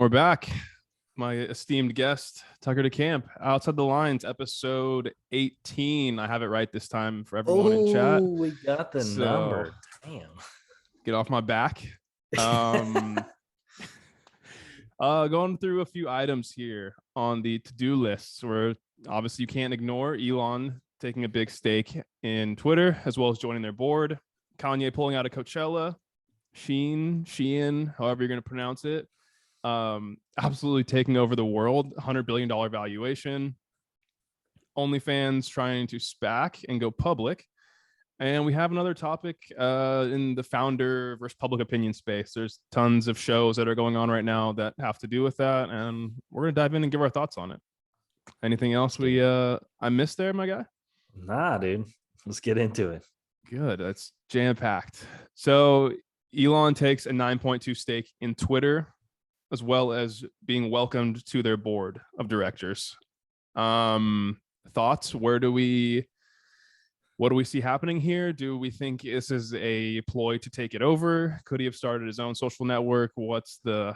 We're back. My esteemed guest, Tucker DeCamp, Outside the Lines, episode 18. I have it right this time for everyone in chat. Oh, we got the number. Damn. Get off my back. Going through a few items here on the to-do lists where obviously you can't ignore Elon taking a big stake in Twitter, as well as joining their board. Kanye pulling out of Coachella. Shein, however you're going to pronounce it. Absolutely taking over the world, $100 billion valuation. OnlyFans trying to SPAC and go public. And we have another topic in the founder versus public opinion space. There's tons of shows that are going on right now that have to do with that. And we're going to dive in and give our thoughts on it. Anything else I missed there, my guy? Nah, dude. Let's get into it. Good. That's jam-packed. So Elon takes a 9.2 stake in Twitter, as well as being welcomed to their board of directors. Thoughts? What do we see happening here? Do we think this is a ploy to take it over? Could he have started his own social network? What's the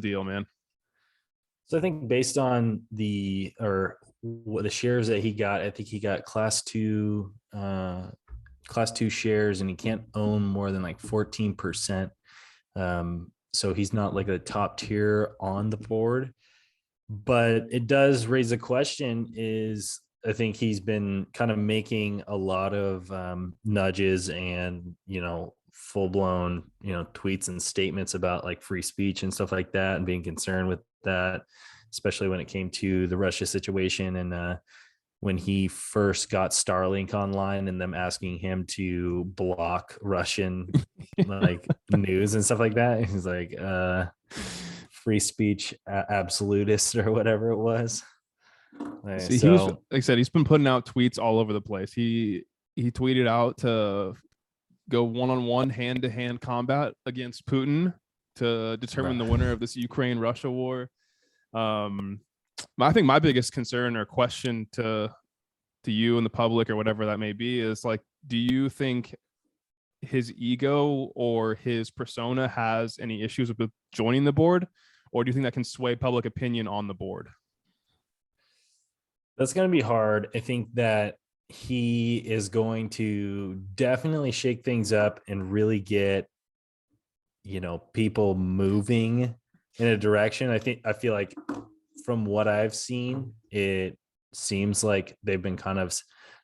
deal, man? So I think based on the shares that he got, I think he got class two shares, and he can't own more than like 14%. So he's not like a top tier on the board, but it does raise a question is I think he's been kind of making a lot of nudges and, full blown, tweets and statements about like free speech and stuff like that, and being concerned with that, especially when it came to the Russia situation. And when he first got Starlink online and them asking him to block Russian like news and stuff like that. He's like free speech absolutist or whatever it was. See, he was, like I said, he's been putting out tweets all over the place. He tweeted out to go one-on-one, hand-to-hand combat against Putin to determine the winner of this Ukraine-Russia war. I think my biggest concern or question to you and the public or whatever that may be is like, do you think his ego or his persona has any issues with joining the board, or do you think that can sway public opinion on the board? That's going to be hard. I think that he is going to definitely shake things up and really get, people moving in a direction. I feel like from what I've seen, it seems like they've been kind of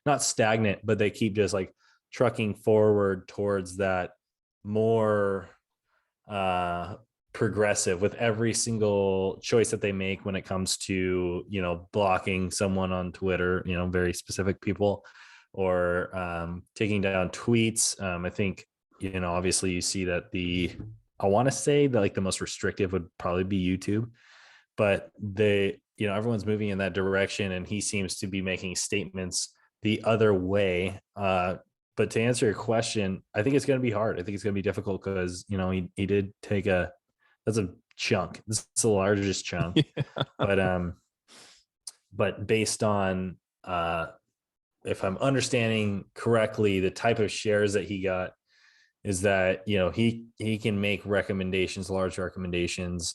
not stagnant, but they keep just like trucking forward towards that more progressive with every single choice that they make when it comes to, blocking someone on Twitter, very specific people, or taking down tweets. I think, obviously you see that I want to say that like the most restrictive would probably be YouTube, but everyone's moving in that direction, and he seems to be making statements the other way. But to answer your question, I think it's going to be hard. I think it's going to be difficult because, he did take that's a chunk. This is the largest chunk. Yeah. But based on, if I'm understanding correctly, the type of shares that he got is that, he can make recommendations, large recommendations,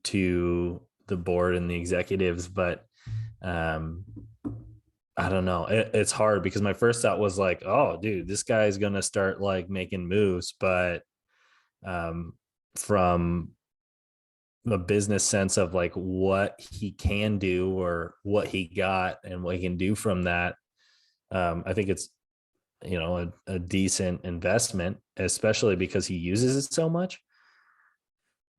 to the board and the executives, but I don't know. It's hard because my first thought was like, oh, dude, this guy's gonna start like making moves, but from a business sense of like what he can do or what he got and what he can do from that, I think it's a decent investment, especially because he uses it so much.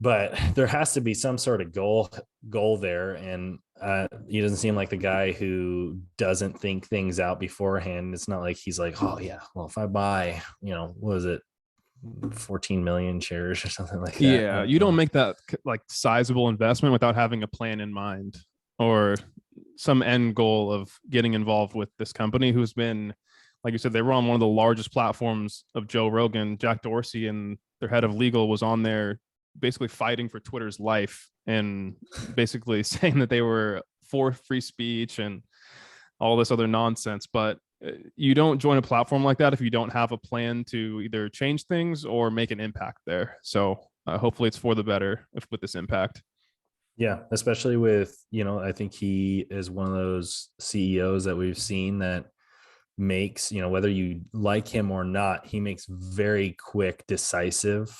But there has to be some sort of goal there, and he doesn't seem like the guy who doesn't think things out beforehand. It's not like he's like, oh yeah, well, if I buy, what was it, 14 million shares or something like that. Yeah, you don't make that like sizable investment without having a plan in mind or some end goal of getting involved with this company who's been, like you said, they were on one of the largest platforms of Joe Rogan. Jack Dorsey and their head of legal was on there basically fighting for Twitter's life and basically saying that they were for free speech and all this other nonsense. But you don't join a platform like that if you don't have a plan to either change things or make an impact there. So hopefully it's for the better with this impact. Yeah, especially with, I think he is one of those CEOs that we've seen that makes, whether you like him or not, he makes very quick, decisive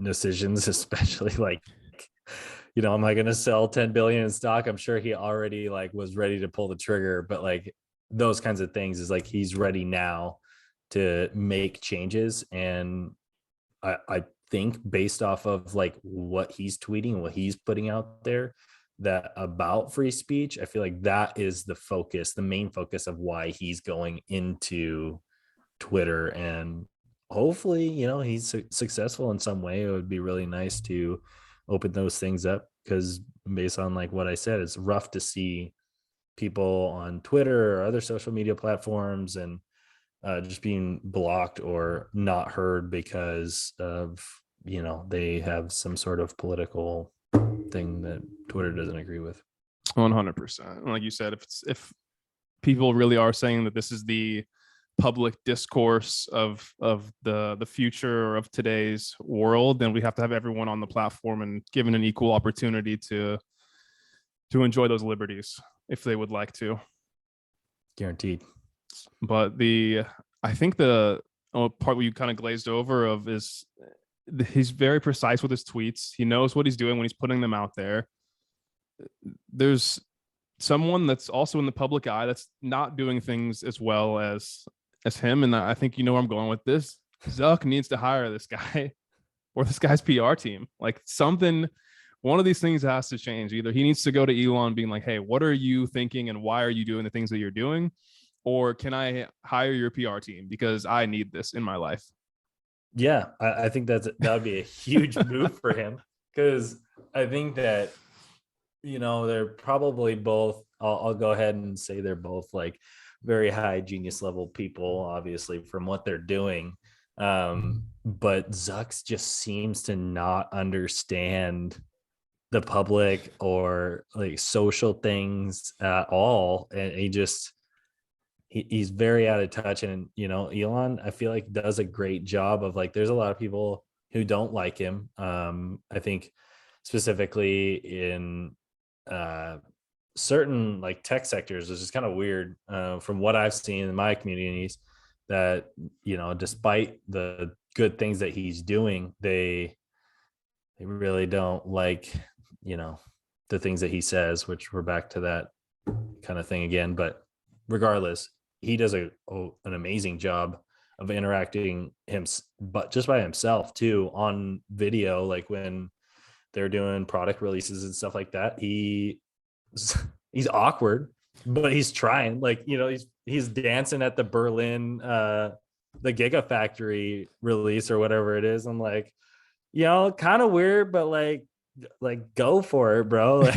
decisions, especially like, am I going to sell 10 billion in stock? I'm sure he already like was ready to pull the trigger, but like those kinds of things is like he's ready now to make changes. And I think based off of like what he's tweeting, what he's putting out there, that about free speech, I feel like that is the main focus of why he's going into Twitter. And hopefully, he's successful in some way. It would be really nice to open those things up, because based on like what I said, it's rough to see people on Twitter or other social media platforms and just being blocked or not heard because of, they have some sort of political thing that Twitter doesn't agree with. 100%. Like you said, if people really are saying that this is the public discourse of the future or of today's world, then we have to have everyone on the platform and given an equal opportunity to enjoy those liberties if they would like to. Guaranteed. But I think the part where you kind of glazed over of is he's very precise with his tweets. He knows what he's doing when he's putting them out there. There's someone that's also in the public eye that's not doing things as well as him, and I think you know where I'm going with this. Zuck needs to hire this guy or this guy's PR team. Like one of these things has to change. Either he needs to go to Elon being like, hey, what are you thinking and why are you doing the things that you're doing? Or can I hire your PR team because I need this in my life? Yeah, I think that would be a huge move for him, because I think that, they're probably both, I'll go ahead and say they're both like very high genius level people, obviously, from what they're doing. But Zucks just seems to not understand the public or like social things at all. And he's very out of touch. And Elon, I feel like, does a great job of like, there's a lot of people who don't like him. I think specifically in certain like tech sectors, which is kind of weird, from what I've seen in my communities, that despite the good things that he's doing, they really don't like the things that he says, which we're back to that kind of thing again. But regardless, he does an amazing job of interacting but just by himself too, on video, like when they're doing product releases and stuff like that. He's awkward, but he's trying. Like, he's dancing at the Berlin the Gigafactory release or whatever it is. I'm like, kind of weird, but like go for it, bro.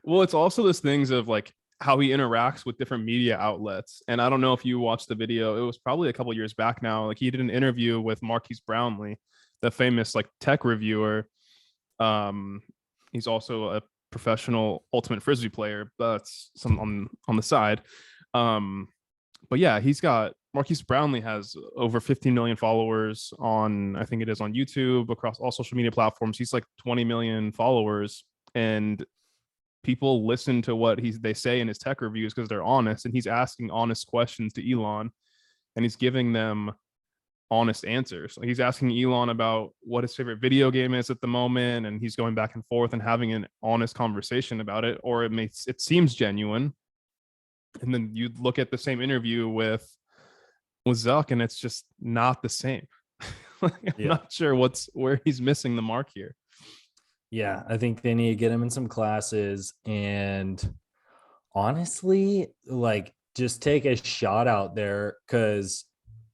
Well, it's also those things of like how he interacts with different media outlets. And I don't know if you watched the video. It was probably a couple of years back now. Like he did an interview with Marquise Brownlee, the famous like tech reviewer. He's also a professional ultimate frisbee player, but that's some on the side. But yeah, Marquise Brownlee has over 15 million followers on, I think it is on YouTube, across all social media platforms. He's like 20 million followers, and people listen to what they say in his tech reviews because they're honest, and he's asking honest questions to Elon, and he's giving them honest answers. Like he's asking Elon about what his favorite video game is at the moment, and he's going back and forth and having an honest conversation about it, or it seems genuine. And then you look at the same interview with Zuck, and it's just not the same. I'm not sure where he's missing the mark here. Yeah, I think they need to get him in some classes, and honestly, like, just take a shot out there, because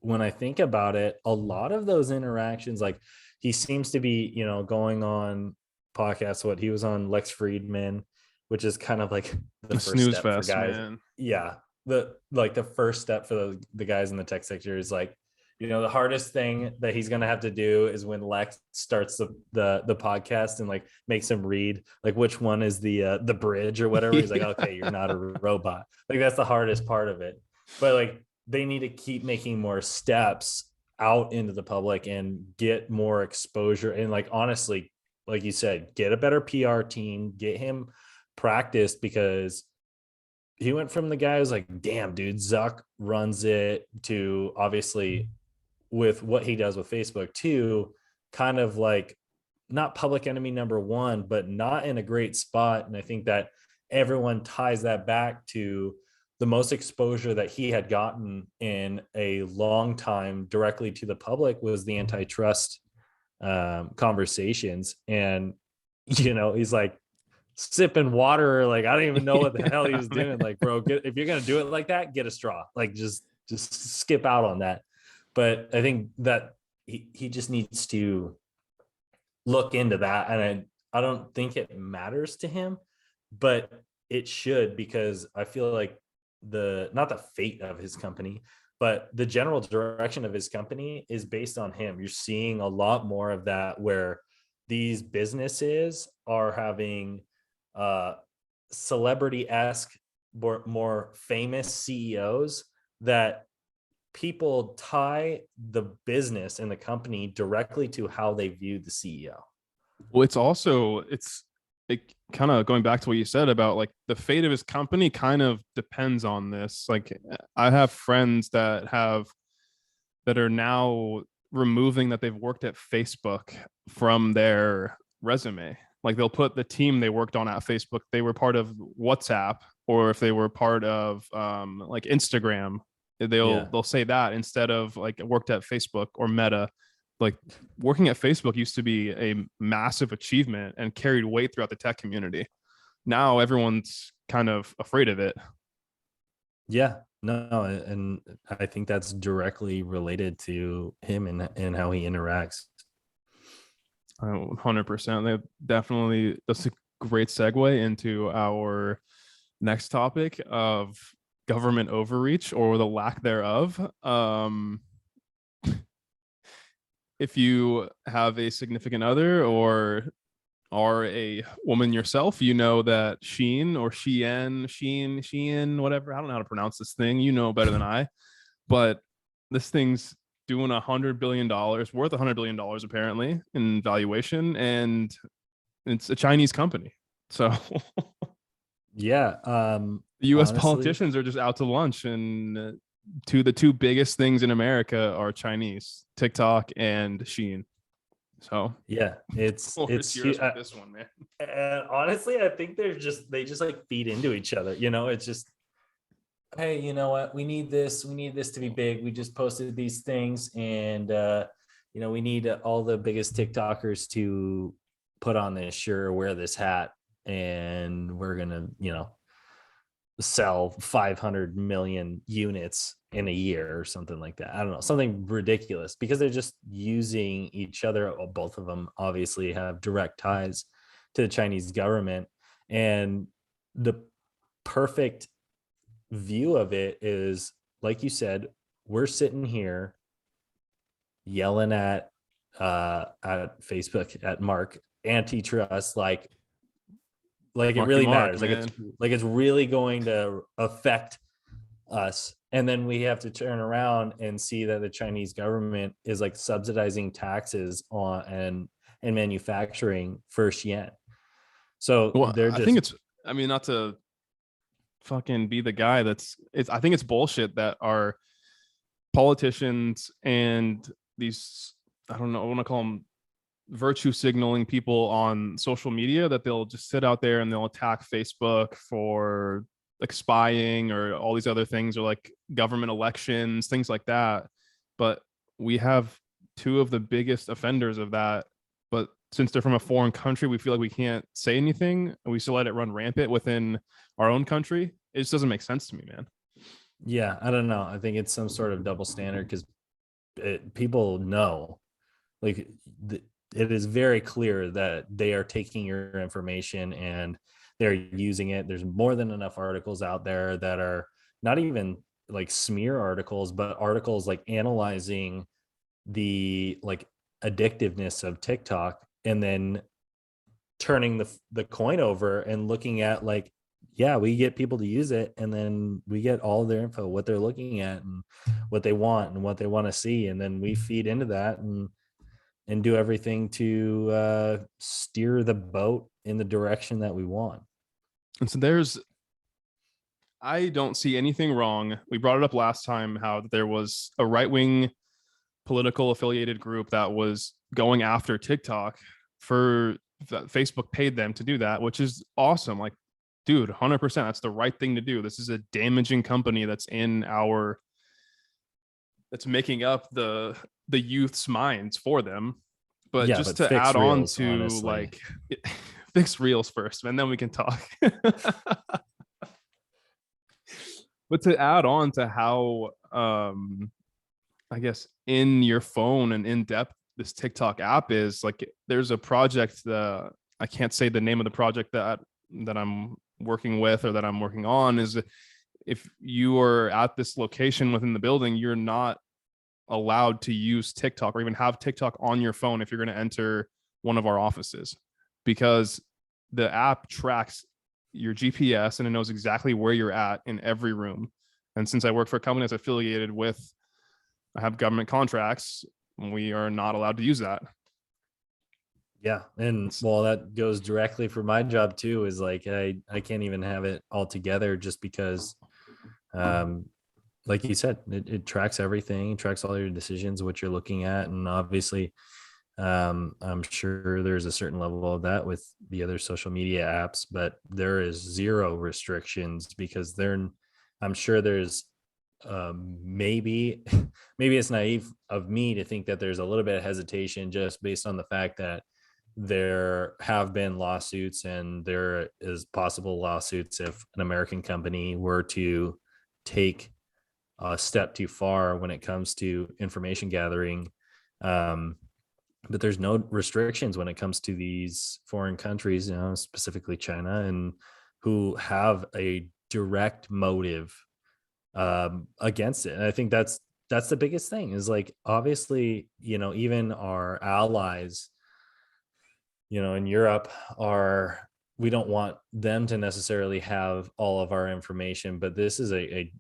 when I think about it, a lot of those interactions, like he seems to be, going on podcasts. What he was on Lex Friedman, which is kind of like the first snooze step fest, for guys. man. Yeah, the first step for the guys in the tech sector is like, the hardest thing that he's gonna have to do is when Lex starts the podcast and like makes him read like which one is the bridge or whatever. He's like, okay, you're not a robot. Like that's the hardest part of it. But like they need to keep making more steps out into the public and get more exposure. And like, honestly, like you said, get a better PR team, get him practiced, because he went from the guy who's like, damn, dude, Zuck runs it, to obviously with what he does with Facebook to kind of like not public enemy number one, but not in a great spot. And I think that everyone ties that back to the most exposure that he had gotten in a long time directly to the public was the antitrust conversations. And, he's like sipping water, like, I don't even know what the hell he was doing. Like, bro, if you're going to do it like that, get a straw, like just skip out on that. But I think that he just needs to look into that. And I don't think it matters to him, but it should, because I feel like not the fate of his company, but the general direction of his company is based on him. You're seeing a lot more of that, where these businesses are having celebrity-esque, more famous CEOs, that people tie the business and the company directly to how they view the CEO. Well, it kind of going back to what you said about like the fate of his company kind of depends on this. Like, I have friends that are now removing that they've worked at Facebook from their resume. Like, they'll put the team they worked on at Facebook, they were part of WhatsApp, or if they were part of like Instagram, they'll say that instead of like worked at Facebook or Meta. Like, working at Facebook used to be a massive achievement and carried weight throughout the tech community. Now everyone's kind of afraid of it. Yeah, no, and I think that's directly related to him and how he interacts. 100%. That's a great segue into our next topic of government overreach, or the lack thereof. If you have a significant other or are a woman yourself, you know that Shein, whatever. I don't know how to pronounce this thing. You know better than I. But this thing's doing $100 billion, worth $100 billion apparently in valuation, and it's a Chinese company. So yeah, the U.S. honestly, politicians are just out to lunch, and the two biggest things in America are Chinese: TikTok and Shein. So yeah, it's yours with this one, man. And honestly, I think they just like feed into each other. It's just, hey, you know what? We need this to be big. We just posted these things, and we need all the biggest TikTokers to put on this shirt or wear this hat, and we're gonna, sell 500 million units in a year or something like that. I don't know, something ridiculous, because they're just using each other. Both of them obviously have direct ties to the Chinese government, and the perfect view of it is, like you said, we're sitting here yelling at Facebook, at Mark, antitrust, like it really matters. Like it's really going to affect us. And then we have to turn around and see that the Chinese government is like subsidizing taxes on and manufacturing for Shein. So I think it's, I mean, not to fucking be the guy I think it's bullshit that our politicians and these, I don't know, I want to call them virtue signaling people on social media, that they'll just sit out there and they'll attack Facebook for like spying or all these other things, or like government elections, things like that. But we have two of the biggest offenders of that. But since they're from a foreign country, we feel like we can't say anything, and we still let it run rampant within our own country. It just doesn't make sense to me, man. Yeah, I don't know. I think it's some sort of double standard, because people know, like, it is very clear that they are taking your information and they're using it. There's more than enough articles out there that are not even like smear articles, but articles like analyzing the like addictiveness of TikTok, and then turning the coin over and looking at like yeah, we get people to use it, and then we get all of their info, what they're looking at and what they want and what they want to see. And then we feed into that and do everything to steer the boat in the direction that we want. And so I don't see anything wrong. We brought it up last time how there was a right-wing political affiliated group that was going after TikTok for that Facebook paid them to do that, which is awesome. Like, dude, 100%, that's the right thing to do. This is a damaging company that's making up the youth's minds for them. But Yeah, just but to fix add on reels, to honestly. fix reels first, and then we can talk. But to add on to how I guess in your phone and in depth this TikTok app is, like, there's a project that I can't say the name of the project that I'm working with or that I'm working on, is if you are at this location within the building, you're not allowed to use TikTok or even have TikTok on your phone if you're going to enter one of our offices, because the app tracks your GPS and it knows exactly where you're at in every room. And since I work for a company that's affiliated with, I have government contracts, we are not allowed to use that. Yeah, and well, that goes directly for my job too. Is like I can't even have it all together just because, like you said, it tracks everything, it tracks all your decisions, what you're looking at, and obviously, I'm sure there's a certain level of that with the other social media apps, but there is zero restrictions because I'm sure there's maybe maybe it's naive of me to think that there's a little bit of hesitation just based on the fact that there have been lawsuits and there is possible lawsuits if an American company were to take a step too far when it comes to information gathering. But there's no restrictions when it comes to these foreign countries, specifically China, and who have a direct motive against it. And I think that's the biggest thing is, like, obviously, even our allies, in Europe are, we don't want them to necessarily have all of our information, but this is a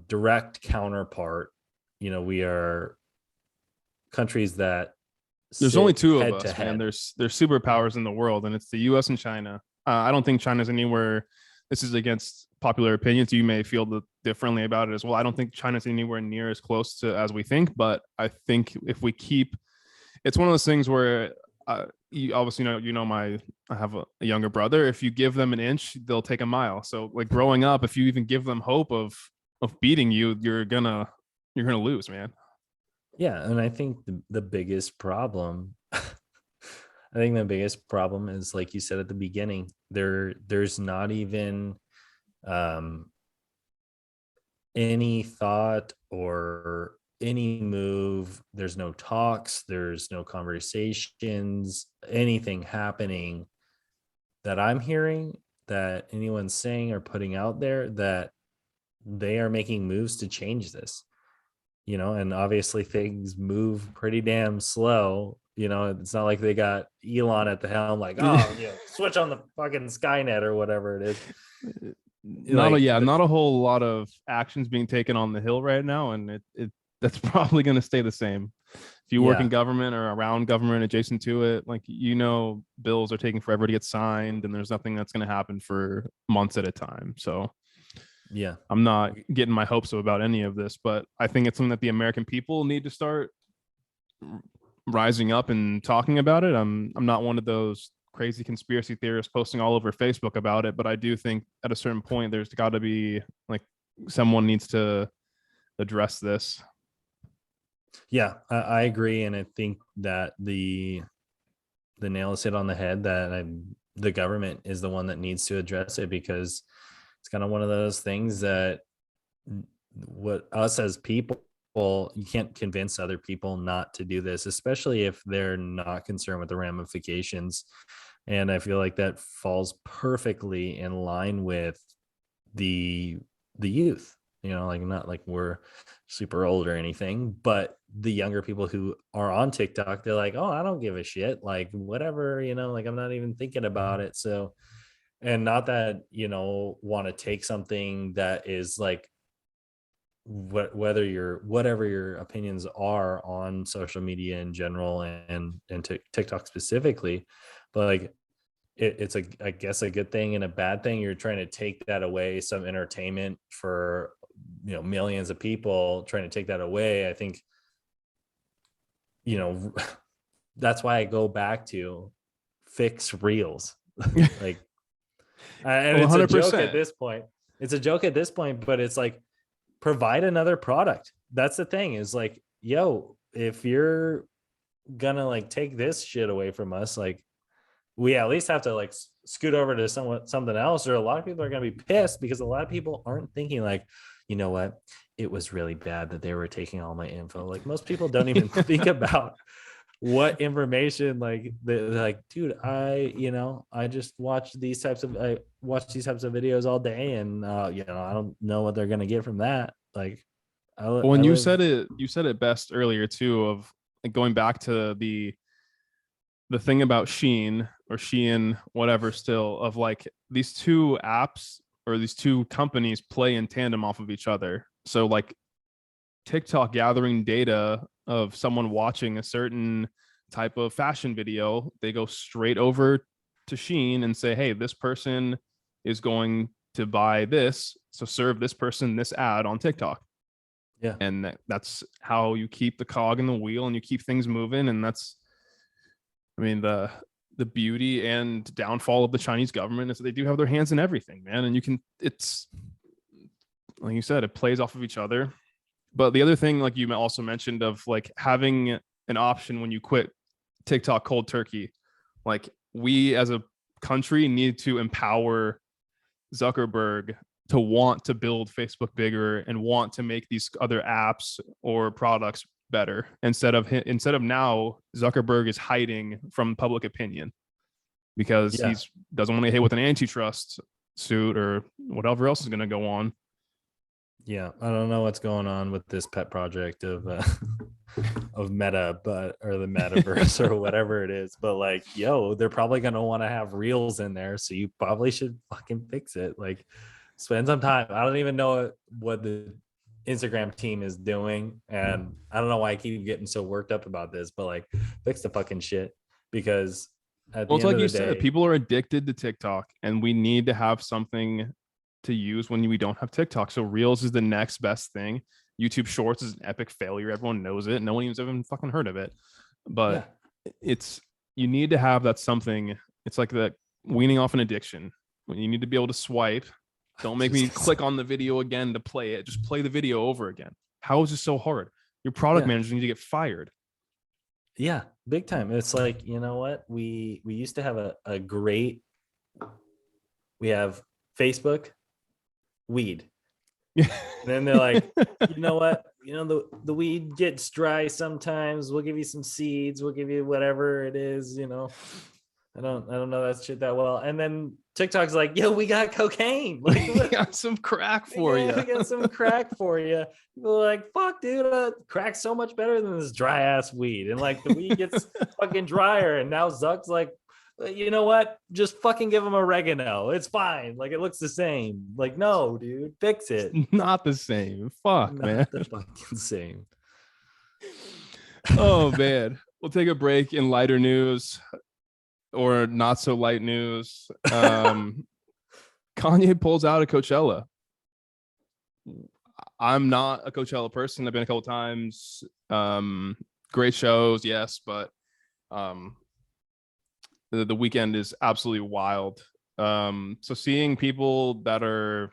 direct counterpart. We are countries that There's only sit two of head to us, man. head. There's superpowers in the world, and it's the U.S. and China. I don't think China's anywhere. This is against popular opinions. You may feel differently about it as well. I don't think China's anywhere near as close to as we think, but I think if we keep, it's one of those things where you obviously I have a younger brother. If you give them an inch, they'll take a mile. So, like, growing up, if you even give them hope of beating you, you're gonna lose, man. Yeah, and I think the biggest problem I think the biggest problem is, like you said at the beginning, there's not even um any thought or any move. There's no talks, there's no conversations, anything happening that I'm hearing, that anyone's saying or putting out there, that they are making moves to change this. And obviously things move pretty damn slow. It's not like they got Elon at the helm, like, oh, switch on the fucking Skynet or whatever it is. Not a whole lot of actions being taken on the Hill right now, and it that's probably going to stay the same. If you work in Yeah, government or around government adjacent to it, like, bills are taking forever to get signed, and there's nothing that's going to happen for months at a time. So yeah, I'm not getting my hopes up about any of this, but I think it's something that the American people need to start rising up and talking about it. I'm not one of those crazy conspiracy theorists posting all over Facebook about it, but I do think at a certain point there's got to be, like, someone needs to address this. yeah. I agree, and I think that the nail is hit on the head, that the government is the one that needs to address it, because it's kind of one of those things that what us as people, you can't convince other people not to do this, especially if they're not concerned with the ramifications. And I feel like that falls perfectly in line with the youth. Like, not like we're super old or anything, but the younger people who are on TikTok, they're like, oh, I don't give a shit, like, whatever, like, I'm not even thinking about it. So And not that, want to take something that is like whatever your opinions are on social media in general and TikTok specifically, but like it's I guess a good thing and a bad thing. You're trying to take that away, some entertainment for millions of people, trying to take that away. I think that's why I go back to fix reels. Like, and Well, it's a joke at 100%. this point. It's a joke at this point, but it's like, provide another product. That's the thing, is like, yo, if you're gonna like take this shit away from us, like, we at least have to like scoot over to something else, or a lot of people are gonna be pissed because a lot of people aren't thinking like, you know what, it was really bad that they were taking all my info. Like, most people don't even think about what information, like they're like, dude, I just watch these types of videos all day, and I don't know what they're gonna get from that. Like, When I you live. said it, you said it best earlier too, of like going back to the thing about Shein or Shein, whatever, still, of like these two apps or these two companies play in tandem off of each other. So like TikTok gathering data of someone watching a certain type of fashion video, they go straight over to Shein and say, hey, this person is going to buy this. So serve this person this ad on TikTok. Yeah. And that's how you keep the cog in the wheel and you keep things moving. And that's, I mean, the beauty and downfall of the Chinese government is that they do have their hands in everything, man. And it's like you said, it plays off of each other. But the other thing, like you also mentioned, of like having an option when you quit TikTok cold turkey, like we as a country need to empower Zuckerberg to want to build Facebook bigger and want to make these other apps or products better, instead of now Zuckerberg is hiding from public opinion because Yeah. he's doesn't want to hit with an antitrust suit or whatever else is going to go on. Yeah, I don't know what's going on with this pet project of of Meta, or the metaverse or whatever it is. But like, yo, they're probably gonna want to have reels in there, so you probably should fucking fix it. Like, spend some time. I don't even know what the Instagram team is doing, and I don't know why I keep getting so worked up about this, but like, fix the fucking shit, because at Well, the it's end like of you the said, day, people are addicted to TikTok, and we need to have something to use when we don't have TikTok. So Reels is the next best thing. YouTube Shorts is an epic failure. Everyone knows it. No one even's even fucking heard of it. yeah, But it's you need to have that something. It's like the weaning off an addiction. When you need to be able to swipe. Don't make me click on the video again to play it. Just play the video over again. How is this so hard? Your product yeah. managers need to get fired. Yeah, big time. It's like, you know what? We used to have a great, we have Facebook, weed. Yeah. And then they're like, you know what? The weed gets dry sometimes. We'll give you some seeds, we'll give you whatever it is. I don't know that shit that well. And then TikTok's like, yo, we got cocaine. Like, We what? got some crack for Yeah, you. we got some crack for you. People are like, fuck, dude, crack's so much better than this dry ass weed. And like, the weed gets fucking drier. And now Zuck's like, you know what? Just fucking give him oregano. It's fine. Like, it looks the same. Like, no, dude, fix it. Not the same. Fuck, man. Not the fucking same. Oh man. We'll take a break in lighter news or not so light news. Kanye pulls out of Coachella. I'm not a Coachella person. I've been a couple times. Great shows, yes, but um, the weekend is absolutely wild. So seeing people that are,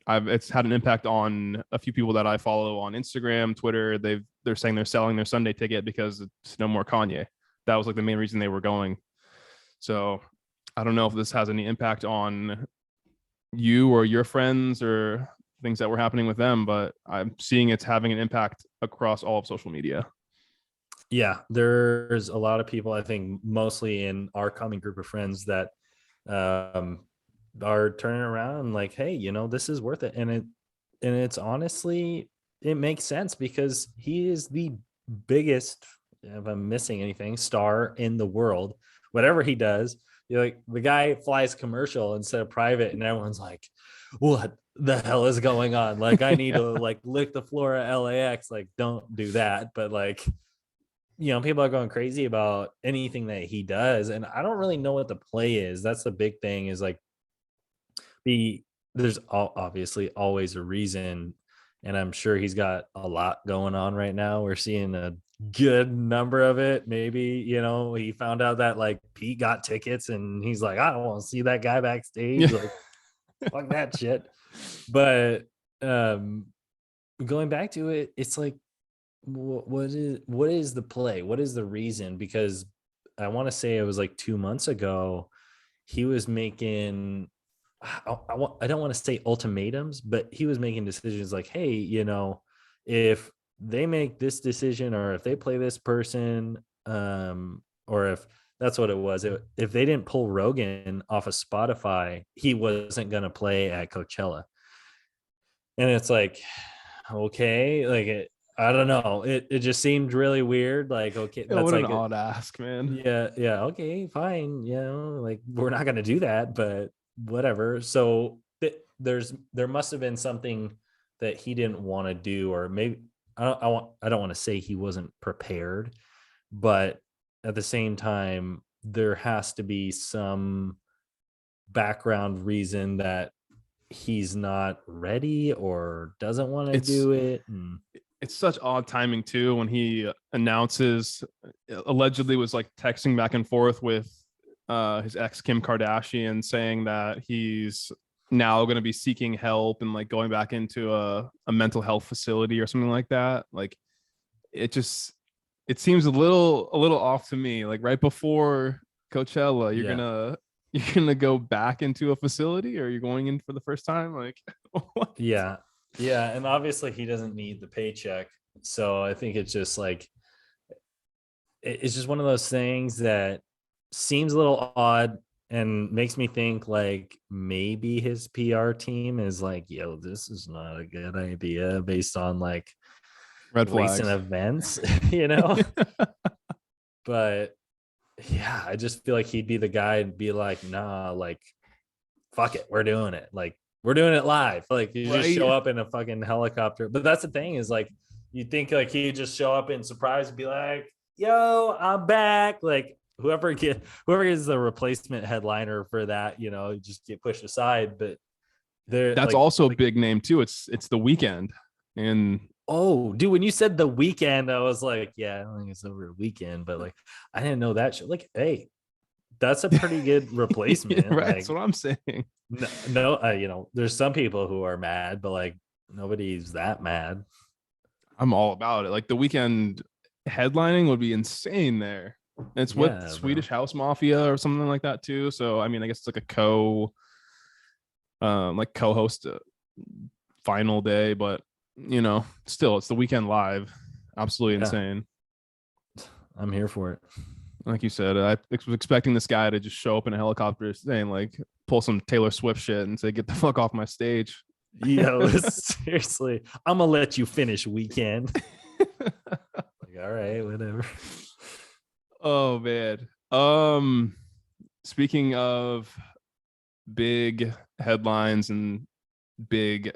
it's had an impact on a few people that I follow on Instagram, Twitter. They're saying they're selling their Sunday ticket because it's no more Kanye. That was like the main reason they were going. So I don't know if this has any impact on you or your friends or things that were happening with them, but I'm seeing it's having an impact across all of social media. Yeah, there's a lot of people, I think, mostly in our common group of friends, that um, are turning around and like, hey, this is worth it. And it's honestly, it makes sense, because he is the biggest, if I'm missing anything, star in the world whatever he does, you're like, the guy flies commercial instead of private, and everyone's like, what the hell is going on? Like, I need to like lick the floor at LAX. Like, don't do that. But like, people are going crazy about anything that he does, and I don't really know what the play is. That's the big thing, is like, there's obviously always a reason, and I'm sure he's got a lot going on right now. We're seeing a good number of it. Maybe, he found out that like Pete got tickets, and he's like, I don't want to see that guy backstage. Like, fuck that shit. But going back to it, it's like, what is the play? What is the reason? Because I want to say it was like 2 months ago, he was making, I don't want to say ultimatums, but he was making decisions like, hey, if they make this decision, or if they play this person, or if that's what it was, if they didn't pull Rogan off of Spotify, he wasn't going to play at Coachella. And it's like, okay, like, I don't know. It just seemed really weird. Like, okay, Yeah, that's what an like odd ask, man. yeah, okay, fine. Like, we're not gonna do that, but whatever. So there must have been something that he didn't want to do, or maybe I don't want to say he wasn't prepared, but at the same time, there has to be some background reason that he's not ready or doesn't want to It's do it. it's such odd timing too, when he announces, allegedly was like texting back and forth with his ex Kim Kardashian, saying that he's now going to be seeking help and like going back into a mental health facility or something like that. Like, it seems a little off to me. Like, right before Coachella, Yeah. you're gonna go back into a facility, or you're going in for the first time? Like, what? Yeah. Yeah. And obviously he doesn't need the paycheck. So I think it's just like, it's just one of those things that seems a little odd, and makes me think like maybe his PR team is like, yo, this is not a good idea based on like Red recent flags. events, But yeah, I just feel like he'd be the guy and be like, nah, like, fuck it, we're doing it. Like, we're doing it live. Like, you just show Right. up in a fucking helicopter. But that's the thing, is like, you think like he'd just show up in surprise and be like, yo, I'm back. Like, whoever is the replacement headliner for that, just get pushed aside. But they're That's also a big name too. It's the weekend. And oh, dude, when you said the weekend, I was like, yeah, I don't think it's over a weekend, but like, I didn't know that shit. Like, hey, that's a pretty good replacement. right, Like, that's what I'm saying. no, there's some people who are mad, but like, nobody's that mad. I'm all about it. Like, the weekend headlining would be insane there. And it's with Yeah, bro. Swedish House Mafia or something like that too. So I mean, I guess it's like a co-host final day, but still, it's the weekend live. Absolutely Yeah, insane. I'm here for it. Like you said, I was expecting this guy to just show up in a helicopter saying like, pull some Taylor Swift shit and say, get the fuck off my stage. Yo, seriously, I'm gonna let you finish weekend. Like, all right, whatever. Oh man. Speaking of big headlines and big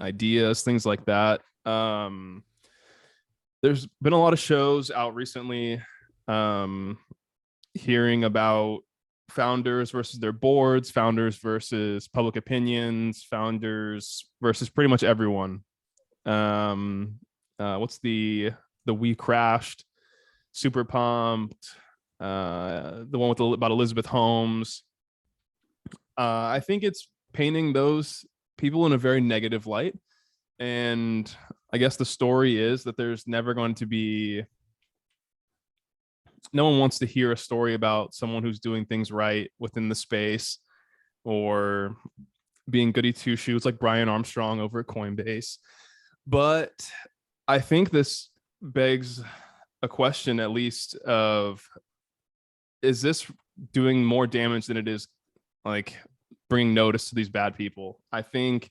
ideas, things like that. There's been a lot of shows out recently, hearing about founders versus their boards, founders versus public opinions, founders versus pretty much everyone. What's the We Crashed, Super Pumped, the one with about Elizabeth Holmes. I think it's painting those people in a very negative light. And I guess the story is that there's never going to be, no one wants to hear a story about someone who's doing things right within the space, or being goody two shoes like Brian Armstrong over at Coinbase. But I think this begs a question, at least, of, is this doing more damage than it is like bringing notice to these bad people? I think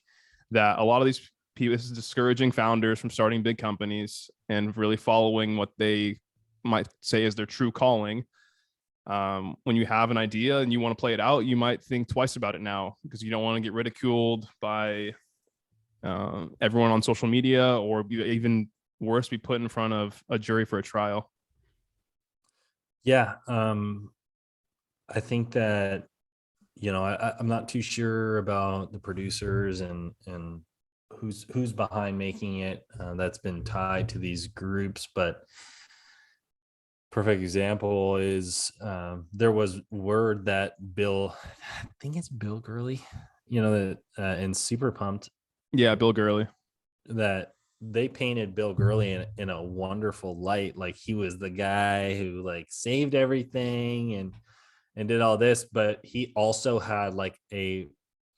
that a lot of these people, this is discouraging founders from starting big companies and really following what they might say is their true calling. When you have an idea and you want to play it out, you might think twice about it now because you don't want to get ridiculed by everyone on social media, or even worse, be put in front of a jury for a trial. Yeah. I think that, I'm not too sure about the producers and who's behind making it. That's been tied to these groups, but perfect example is there was word that I think it's Bill Gurley, that in Super Pumped, Yeah, Bill Gurley. that they painted Bill Gurley in a wonderful light, like he was the guy who like saved everything and did all this, but he also had like a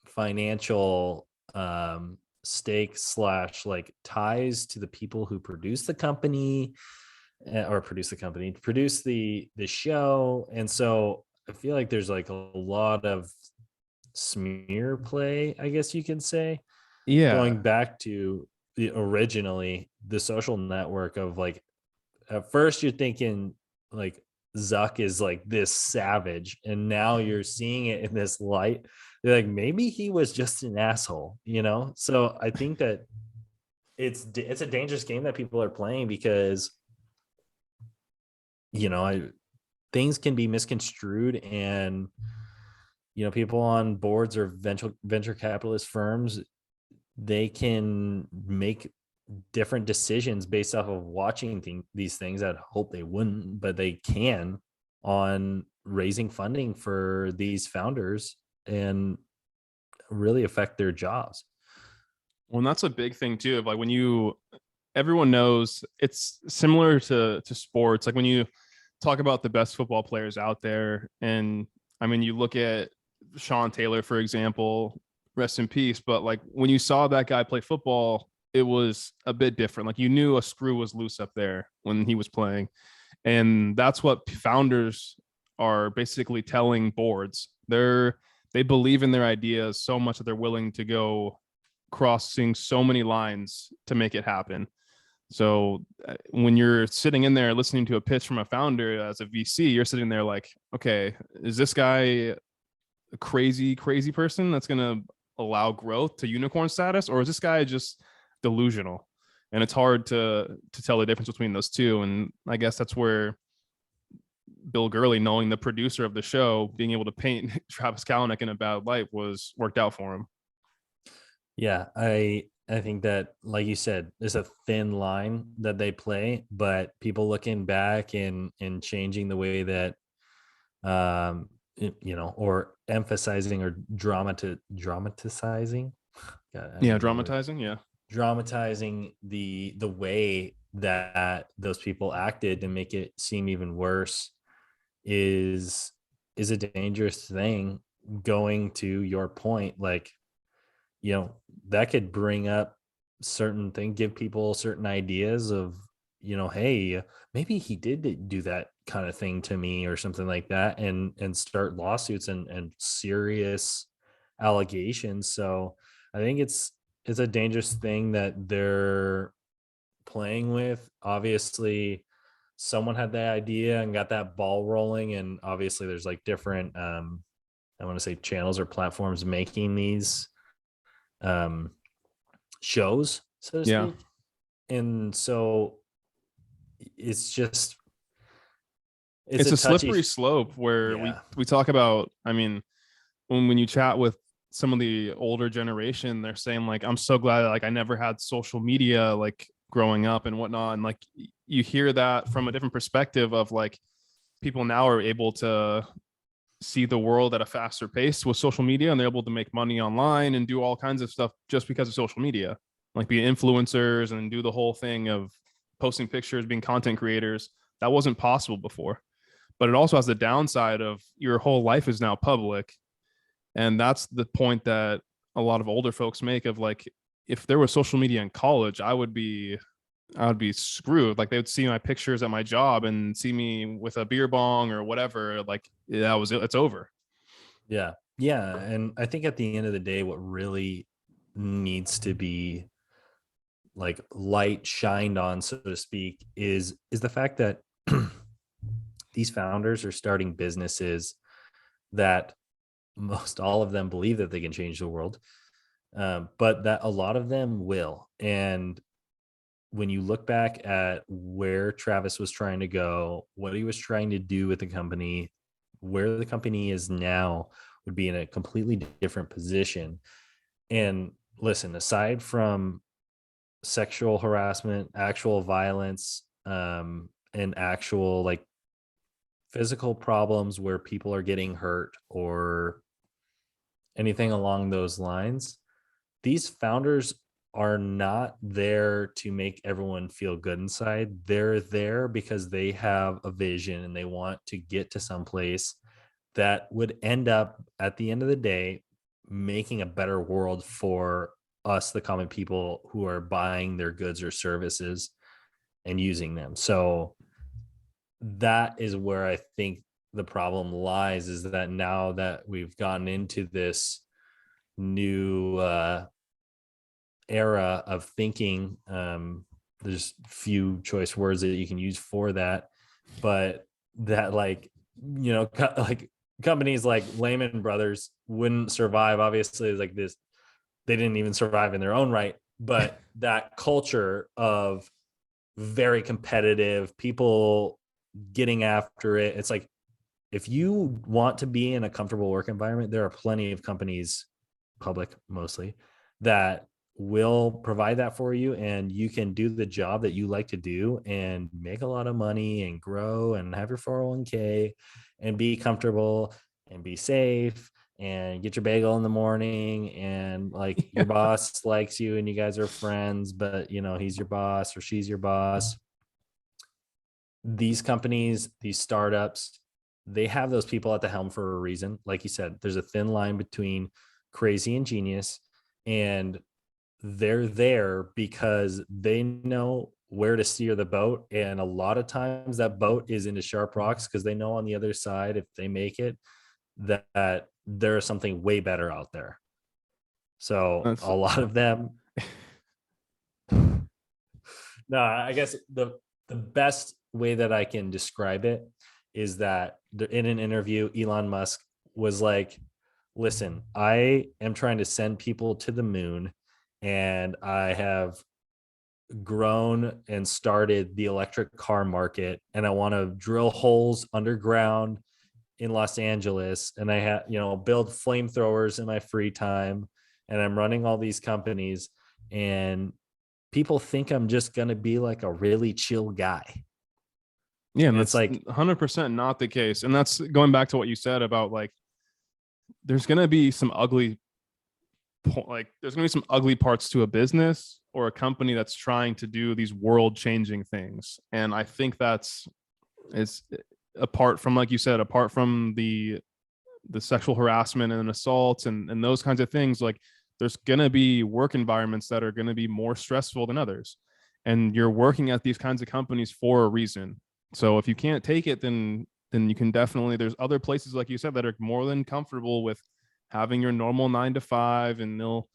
financial stake slash like ties to the people who produce the company, produce the show. And so I feel like there's like a lot of smear play, I guess you can say, Yeah. going back to originally the social network of like, at first you're thinking like Zuck is like this savage, and now you're seeing it in this light. They're like, maybe he was just an asshole, So I think that it's a dangerous game that people are playing because things can be misconstrued, and people on boards or venture capitalist firms, they can make different decisions based off of watching these things. I'd hope they wouldn't, but they can, on raising funding for these founders and really affect their jobs. Well, and that's a big thing too. Of like everyone knows it's similar to sports. Like when you talk about the best football players out there, and I mean, you look at Sean Taylor, for example, rest in peace. But like when you saw that guy play football, it was a bit different. Like you knew a screw was loose up there when he was playing. And that's what founders are basically telling boards. They believe in their ideas so much that they're willing to go crossing so many lines to make it happen. So when you're sitting in there listening to a pitch from a founder as a VC, you're sitting there like, okay, is this guy a crazy person that's going to allow growth to unicorn status, or is this guy just delusional? And it's hard to tell the difference between those two. And I guess that's where Bill Gurley, knowing the producer of the show, being able to paint Travis Kalanick in a bad light was worked out for him. Yeah, I think that, like you said, there's a thin line that they play, but people looking back and changing the way that or emphasizing or dramatizing. God, I Yeah, need that word. dramatizing. Yeah. Dramatizing the way that those people acted to make it seem even worse is a dangerous thing. Going to your point, like, that could bring up certain things, give people certain ideas of, hey, maybe he did do that kind of thing to me or something like that, and start lawsuits and serious allegations. So I think it's a dangerous thing that they're playing with. Obviously, someone had that idea and got that ball rolling, and obviously there's like different I want to say channels or platforms making these um shows, so to Yeah. speak. And so it's just it's It's a a touchy slippery slope where yeah. we talk about, I mean, when you chat with some of the older generation, they're saying like, I'm so glad like I never had social media like growing up and whatnot. And like you hear that from a different perspective of like people now are able to see the world at a faster pace with social media, and they're able to make money online and do all kinds of stuff just because of social media, like be influencers and do the whole thing of posting pictures, being content creators. That wasn't possible before. But it also has the downside of your whole life is now public. And that's the point that a lot of older folks make of like, if there was social media in college, I would be screwed. Like they would see my pictures at my job and see me with a beer bong or whatever. Like that was it. It's over. Yeah, and I think at the end of the day, what really needs to be like light shined on, so to speak, is the fact that these founders are starting businesses that most all of them believe that they can change the world, but that a lot of them will. And when you look back at where Travis was trying to go, what he was trying to do with the company, where the company is now would be in a completely different position. And listen, aside from sexual harassment, actual violence, and actual like physical problems where people are getting hurt or anything along those lines, these founders are not there to make everyone feel good inside. They're there because they have a vision and they want to get to some place that would end up at the end of the day making a better world for us, the common people who are buying their goods or services and using them. So that is where I think the problem lies, is that now that we've gotten into this new era of thinking, there's few choice words that you can use for that, but that like, like companies like Lehman Brothers wouldn't survive. Obviously, like this, they didn't even survive in their own right, but that culture of very competitive people getting after it, it's like, if you want to be in a comfortable work environment, there are plenty of companies, public mostly, that will provide that for you, and you can do the job that you like to do and make a lot of money and grow and have your 401k and be comfortable and be safe and get your bagel in the morning, and like your boss likes you and you guys are friends, but he's your boss or she's your boss. These companies, these startups, they have those people at the helm for a reason. Like you said, there's a thin line between crazy and genius, and they're there because they know where to steer the boat. And a lot of times that boat is into sharp rocks because they know on the other side, if they make it, that there's something way better out there. So a lot of them, no, I guess the best way that I can describe it is that in an interview, Elon Musk was like, listen, I am trying to send people to the moon, and I have grown and started the electric car market, and I want to drill holes underground in Los Angeles, and I have, build flamethrowers in my free time, and I'm running all these companies, and people think I'm just going to be like a really chill guy. Yeah, and that's like 100% not the case. And that's going back to what you said about like, there's going to be some ugly, like there's going to be some ugly parts to a business or a company that's trying to do these world changing things. And I think it's apart from, like you said, apart from the sexual harassment and assaults and those kinds of things, like there's going to be work environments that are going to be more stressful than others. And you're working at these kinds of companies for a reason. So if you can't take it, then you can definitely, there's other places, like you said, that are more than comfortable with having your normal 9 to 5, and they'll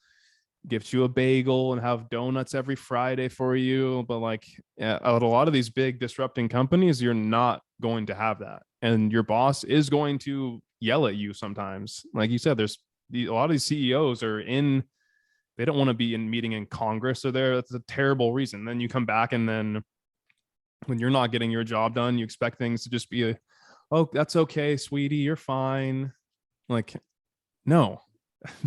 give you a bagel and have donuts every Friday for you. But like at a lot of these big disrupting companies, you're not going to have that. And your boss is going to yell at you sometimes. Like you said, a lot of these CEOs they don't want to be in meeting in Congress or there. That's a terrible reason. Then you come back, and then when you're not getting your job done, you expect things to just be oh, that's okay, sweetie, you're fine. Like, no,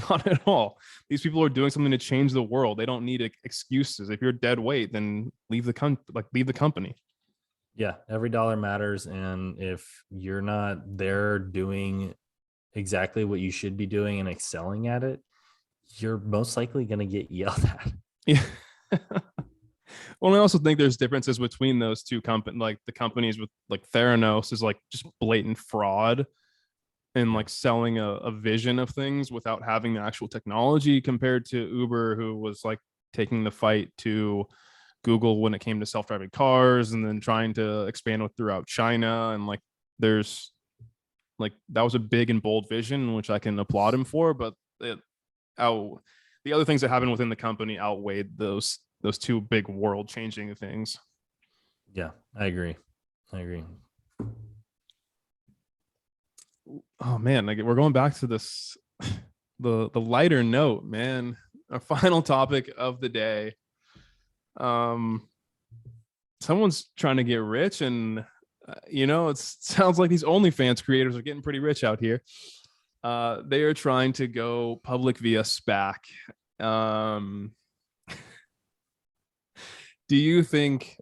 not at all. These people are doing something to change the world. They don't need excuses. If you're dead weight, then leave the company. Yeah, every dollar matters, and if you're not there doing exactly what you should be doing and excelling at it, you're most likely going to get yelled at. Yeah. Well, I also think there's differences between those two companies. Like the companies with like Theranos is like just blatant fraud and like selling a vision of things without having the actual technology, compared to Uber, who was like taking the fight to Google when it came to self-driving cars, and then trying to expand throughout China. And like there's like that was a big and bold vision, which I can applaud him for. But the other things that happened within the company outweighed those two big world changing things. Yeah, I agree. oh man, like we're going back to this, the lighter note, man. Our final topic of the day. Someone's trying to get rich, and it sounds like these OnlyFans creators are getting pretty rich out here. They are trying to go public via SPAC. Do you think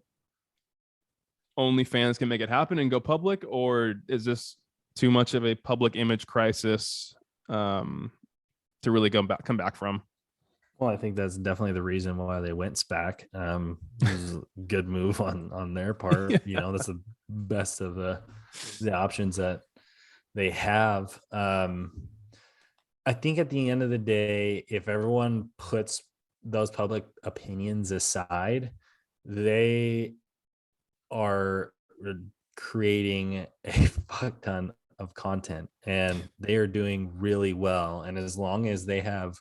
OnlyFans can make it happen and go public, or is this too much of a public image crisis to really come back from? Well, I think that's definitely the reason why they went SPAC. It was a good move on their part. Yeah. That's the best of the options that they have. I think at the end of the day, if everyone puts those public opinions aside, they are creating a fuck ton of content, and they are doing really well. And as long as they have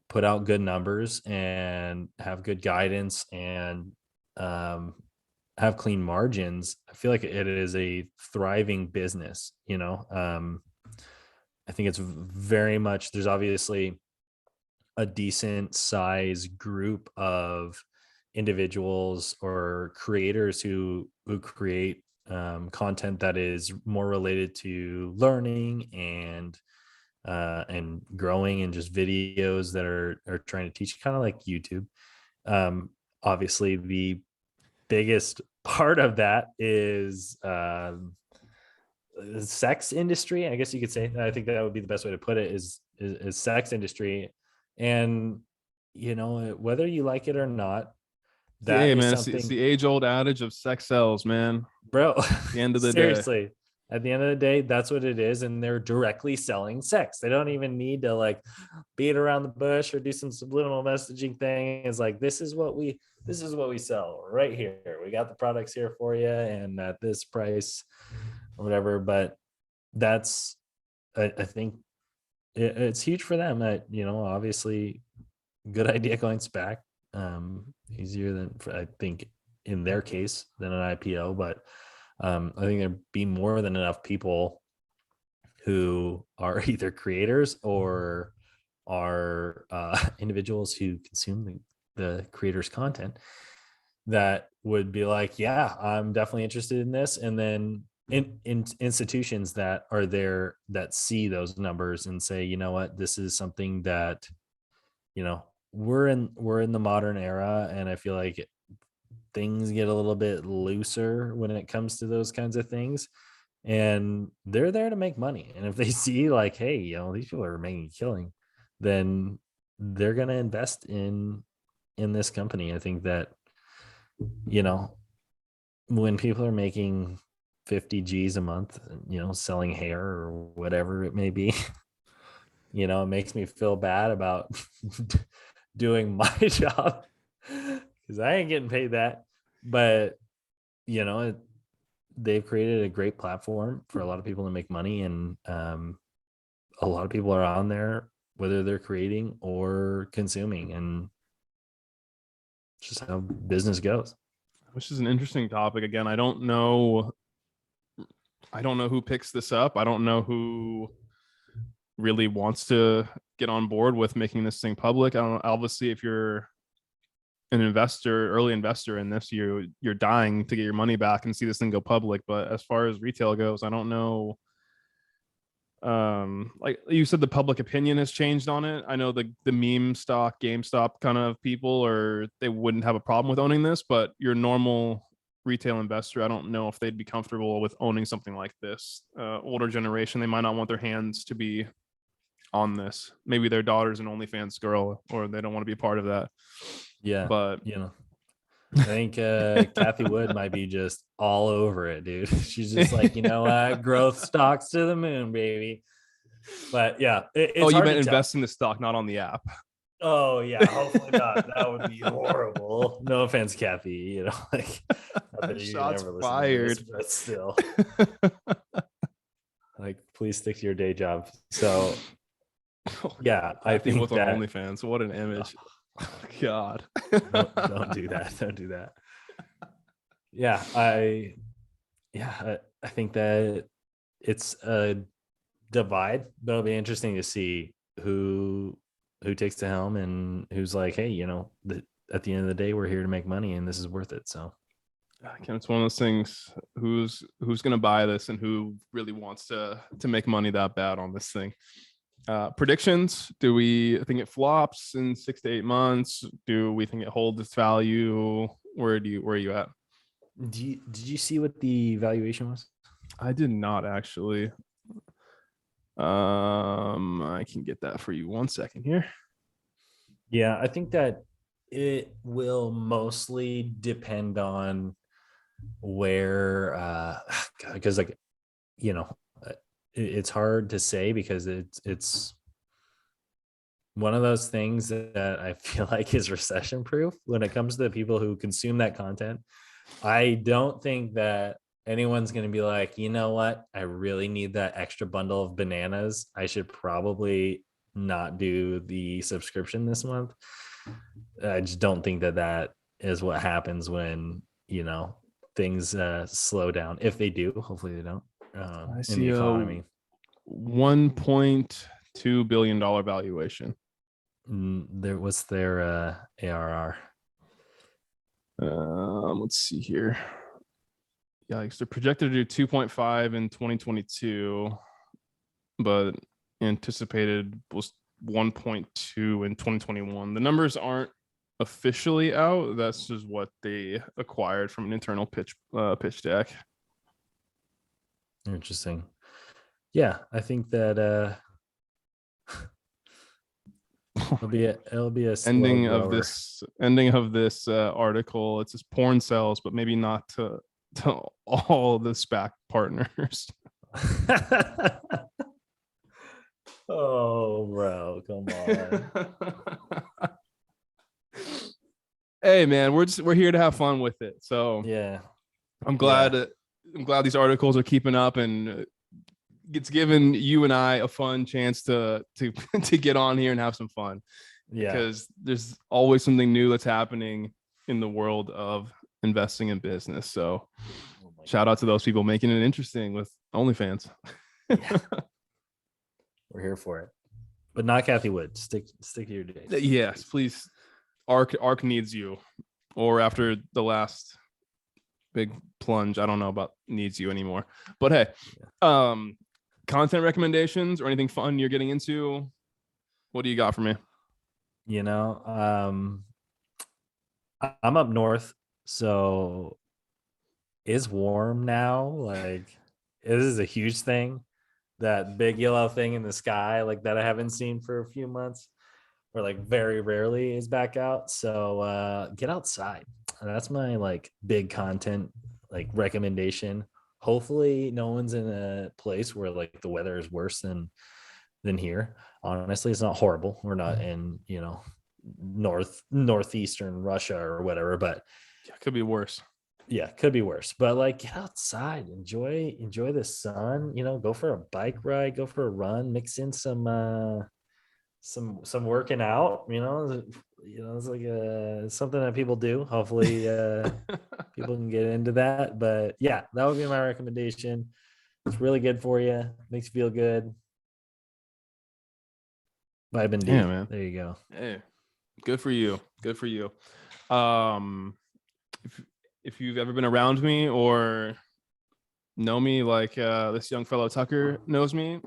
put out good numbers and have good guidance and have clean margins, I feel like it is a thriving business. I think it's very much, there's obviously a decent size group of individuals or creators who create content that is more related to learning and growing, and just videos that are trying to teach, kind of like YouTube. Obviously the biggest part of that is the sex industry, I guess you could say. I think that would be the best way to put it, is sex industry. And whether you like it or not, that Hey is man, something. it's the age-old adage of sex sells, man. Bro, At the end of the seriously, at the end of the day, that's what it is. And they're directly selling sex. They don't even need to like beat around the bush or do some subliminal messaging thing. It's like, this is what we sell right here. We got the products here for you, and at this price or whatever. But that's, I think it's huge for them. That, obviously good idea going SPAC. Easier than, I think, in their case, than an IPO. But I think there'd be more than enough people who are either creators or are individuals who consume the creators' content that would be like, yeah, I'm definitely interested in this. And then in institutions that are there that see those numbers and say, you know what, this is something that, we're in the modern era, and I feel like things get a little bit looser when it comes to those kinds of things, and they're there to make money. And if they see like, hey, these people are making a killing, then they're going to invest in this company. I think that, when people are making 50 G's a month, selling hair or whatever it may be, it makes me feel bad about doing my job, because I ain't getting paid that. But they've created a great platform for a lot of people to make money, and a lot of people are on there, whether they're creating or consuming, and just how business goes. Which is an interesting topic. Again, I don't know who picks this up. I don't know who really wants to get on board with making this thing public. I don't know. Obviously, if you're an early investor in this, you're dying to get your money back and see this thing go public. But as far as retail goes, I don't know. Like you said, the public opinion has changed on it. I know the meme stock, GameStop kind of people, or they wouldn't have a problem with owning this, but your normal retail investor, I don't know if they'd be comfortable with owning something like this. Older generation, they might not want their hands to be on this. Maybe their daughter's an OnlyFans girl, or they don't want to be a part of that. Yeah, but I think Kathy Wood might be just all over it, dude. She's just like, growth stocks to the moon, baby. But yeah, it's you hard meant to tell. invest in the stock, not on the app. Oh yeah, hopefully not. That would be horrible. No offense, Kathy. Like, not that you Shots never listen fired. to this, but still, like, please stick to your day job. So yeah, I think with that OnlyFans. What an image. Oh, God. don't do that. Don't do that. Yeah, I think that it's a divide, but it'll be interesting to see who takes the helm and who's like, hey, at the end of the day, we're here to make money and this is worth it. So Again, it's one of those things. Who's going to buy this, and who really wants to make money that bad on this thing? Predictions: do we think it flops in 6 to 8 months? Do we think it holds its value? Where are you at? did you see what the valuation was? I did not actually. I can get that for you 1 second here. Yeah, I think that it will mostly depend on where because like it's hard to say because it's one of those things that I feel like is recession proof when it comes to the people who consume that content. I don't think that anyone's going to be like, you know what, I really need that extra bundle of bananas, I should probably not do the subscription this month. I just don't think that is what happens when things slow down. If they do, hopefully they don't. I In see the a economy, $1.2 billion valuation. what's their ARR? Let's see here. Yikes, they're projected to do 2.5 in 2022, but anticipated was 1.2 in 2021. The numbers aren't officially out. That's just what they acquired from an internal pitch deck. Interesting. Yeah, I think that it'll be a ending slow of grower. this article. It says porn sells, but maybe not to all the SPAC partners. Oh, bro, come on. Hey, man, we're here to have fun with it. So Yeah, I'm glad these articles are keeping up, and it's given you and I a fun chance to get on here and have some fun. yeah. Because there's always something new that's happening in the world of investing in business. So shout out to those people making it interesting with OnlyFans. Yeah. We're here for it, but not Kathy Wood. Stick to your day. Yes, please. Arc needs you. Or after the last big plunge, I don't know about needs you anymore. But hey, content recommendations or anything fun you're getting into? What do you got for me? I'm up north, so it's warm now. Like, this is a huge thing. That big yellow thing in the sky, like that I haven't seen for a few months, or like very rarely is back out. So get outside. That's my like big content like recommendation. Hopefully no one's in a place where like the weather is worse than here. Honestly, it's not horrible. We're not in northeastern Russia or whatever, but Yeah, it could be worse. Yeah, could be worse. But like, get outside, enjoy the sun, go for a bike ride, go for a run, mix in some working out, it's like something that people do. Hopefully people can get into that. But yeah, that would be my recommendation. It's really good for you, makes you feel good. Vitamin D. Yeah, man. There you go. Hey, good for you. If you've ever been around me or know me like this young fellow Tucker knows me,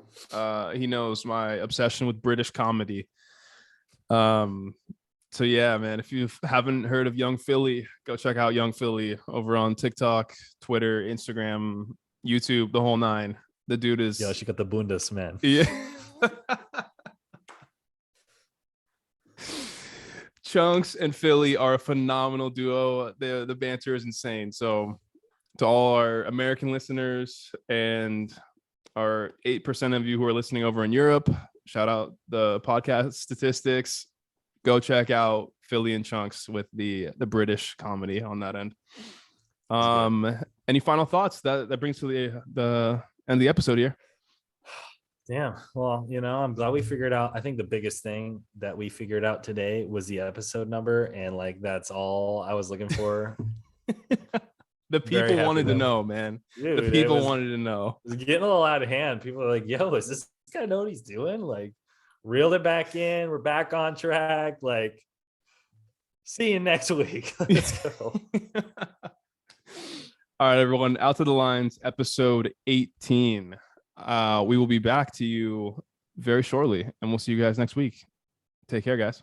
he knows my obsession with British comedy. So yeah, man, if you haven't heard of Young Philly, go check out Young Philly over on TikTok, Twitter, Instagram, YouTube, the whole nine. The dude is... Yeah, she got the bundas, man. Yeah. Chunks and Philly are a phenomenal duo. The banter is insane. So to all our American listeners and our 8% of you who are listening over in Europe, shout out the podcast statistics. Go check out Philly and Chunks with the British comedy on that end. Any final thoughts? That brings to the end of the episode here. Damn. Well, I'm glad we figured out. I think the biggest thing that we figured out today was the episode number. And like, that's all I was looking for. The Very people happy wanted to with him. know, man. Dude, The it people was wanted to know. getting a little out of hand. People are like, yo, is this guy know what he's doing? Like, reeled it back in. We're back on track. Like, see you next week. Let's go. All right, everyone. Out to the Lines, episode 18. We will be back to you very shortly, and we'll see you guys next week. Take care, guys.